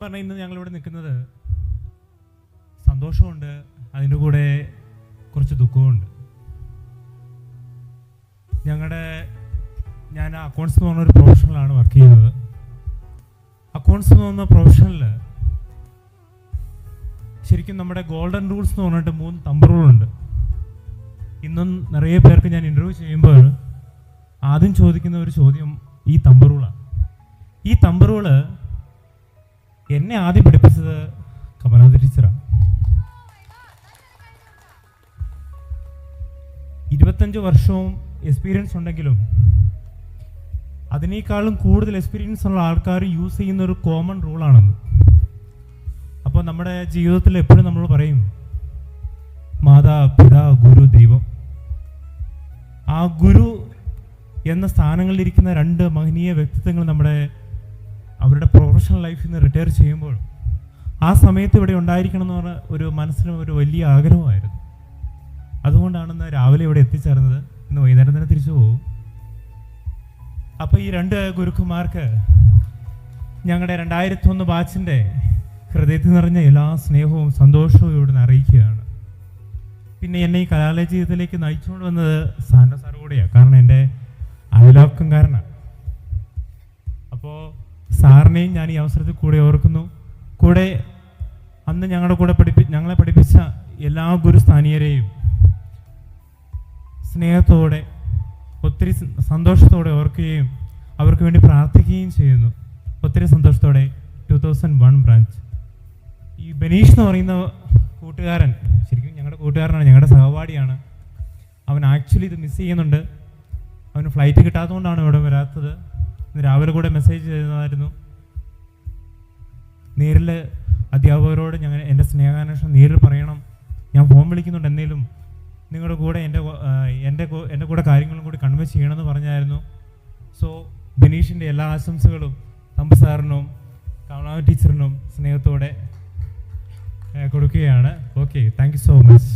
പറഞ്ഞാൽ ഇന്ന് ഞങ്ങളിവിടെ നിൽക്കുന്നത് സന്തോഷമുണ്ട്, അതിൻ്റെ കൂടെ കുറച്ച് ദുഃഖമുണ്ട്. ഞാൻ അക്കൗണ്ട്സ് എന്ന് പറഞ്ഞൊരു പ്രൊഫഷനിലാണ് വർക്ക് ചെയ്യുന്നത്. അക്കൗണ്ട്സ് എന്ന് പറഞ്ഞ പ്രൊഫഷനിൽ ശരിക്കും നമ്മുടെ ഗോൾഡൻ റൂൾസ് എന്ന് പറഞ്ഞിട്ട് 3 തമ്പ് റൂളുണ്ട്. ഇന്നും നിറയെ പേർക്ക് ഞാൻ ഇൻ്റർവ്യൂ ചെയ്യുമ്പോൾ ആദ്യം ചോദിക്കുന്ന ഒരു ചോദ്യം ഈ തമ്പ് റൂളാണ്. ഈ തമ്പ് റൂള് എന്നെ ആദ്യം പഠിപ്പിച്ചത് കമലാ ടീച്ചറാണ്. 25 വർഷവും എക്സ്പീരിയൻസ് ഉണ്ടെങ്കിലും അതിനേക്കാളും കൂടുതൽ എക്സ്പീരിയൻസ് ഉള്ള ആൾക്കാർ യൂസ് ചെയ്യുന്ന ഒരു കോമൺ റൂളാണെന്ന്. അപ്പോൾ നമ്മുടെ ജീവിതത്തിൽ എപ്പോഴും നമ്മൾ പറയും മാതാ പിതാ ഗുരു ദൈവം. ആ ഗുരു എന്ന സ്ഥാനങ്ങളിലിരിക്കുന്ന 2 മഹനീയ വ്യക്തിത്വങ്ങൾ അവരുടെ പ്രൊഫഷണൽ ലൈഫിൽ നിന്ന് റിട്ടയർ ചെയ്യുമ്പോൾ ആ സമയത്ത് ഇവിടെ ഉണ്ടായിരിക്കണം എന്ന് പറഞ്ഞ ഒരു മനസ്സിന് ഒരു വലിയ ആഗ്രഹമായിരുന്നു. അതുകൊണ്ടാണ് ഇന്ന് രാവിലെ ഇവിടെ എത്തിച്ചേർന്നത്. ഇന്ന് വൈകുന്നേരം തന്നെ തിരിച്ചു പോകും. അപ്പോൾ ഈ 2 ഗുരുക്കന്മാർക്ക് ഞങ്ങളുടെ 2001 ബാച്ചിൻ്റെ ഹൃദയത്തിൽ നിറഞ്ഞ എല്ലാ സ്നേഹവും സന്തോഷവും ഇവിടുന്ന് അറിയിക്കുകയാണ്. പിന്നെ എന്നെ ഈ കലാലയ ജീവിതത്തിലേക്ക് നയിച്ചുകൊണ്ട് വന്നത് സാൻഡ്ര സാർ കൂടെയാണ്. കാരണം എൻ്റെ അയലോക്കംകാരനാണ്. അപ്പോൾ സാറിനെയും ഞാൻ ഈ അവസരത്തിൽ കൂടെ ഓർക്കുന്നു. കൂടെ അന്ന് ഞങ്ങളെ പഠിപ്പിച്ച എല്ലാ ഗുരുസ്ഥാനീയരെയും സ്നേഹത്തോടെ ഒത്തിരി സന്തോഷത്തോടെ ഓർക്കുകയും അവർക്ക് വേണ്ടി പ്രാർത്ഥിക്കുകയും ചെയ്യുന്നു. ഒത്തിരി സന്തോഷത്തോടെ 2001 ബ്രാഞ്ച്. ഈ ബനീഷ് എന്ന് പറയുന്ന കൂട്ടുകാരൻ ശരിക്കും ഞങ്ങളുടെ കൂട്ടുകാരനാണ്, ഞങ്ങളുടെ സഹപാഠിയാണ്. അവൻ ആക്ച്വലി ഇത് മിസ് ചെയ്യുന്നുണ്ട്. അവന് ഫ്ലൈറ്റ് കിട്ടാത്തതുകൊണ്ടാണ് ഇവിടെ വരാത്തത്. ഇന്ന് രാവിലെ കൂടെ മെസ്സേജ് ചെയ്തതായിരുന്നു. നേരിൽ അധ്യാപകരോട് എൻ്റെ സ്നേഹാന്വേഷണം നേരിൽ പറയണം, ഞാൻ ഫോൺ വിളിക്കുന്നുണ്ട്, എന്തെങ്കിലും നിങ്ങളുടെ കൂടെ എൻ്റെ കൂടെ കാര്യങ്ങളും കൂടി കൺവേ ചെയ്യണമെന്ന് പറഞ്ഞായിരുന്നു. സോ ബനീഷിൻ്റെ എല്ലാ ആശംസകളും തമ്പ് സാറിനും കമലാ ടീച്ചറിനും സ്നേഹത്തോടെ കൊടുക്കുകയാണ്. Okay, thank you so much.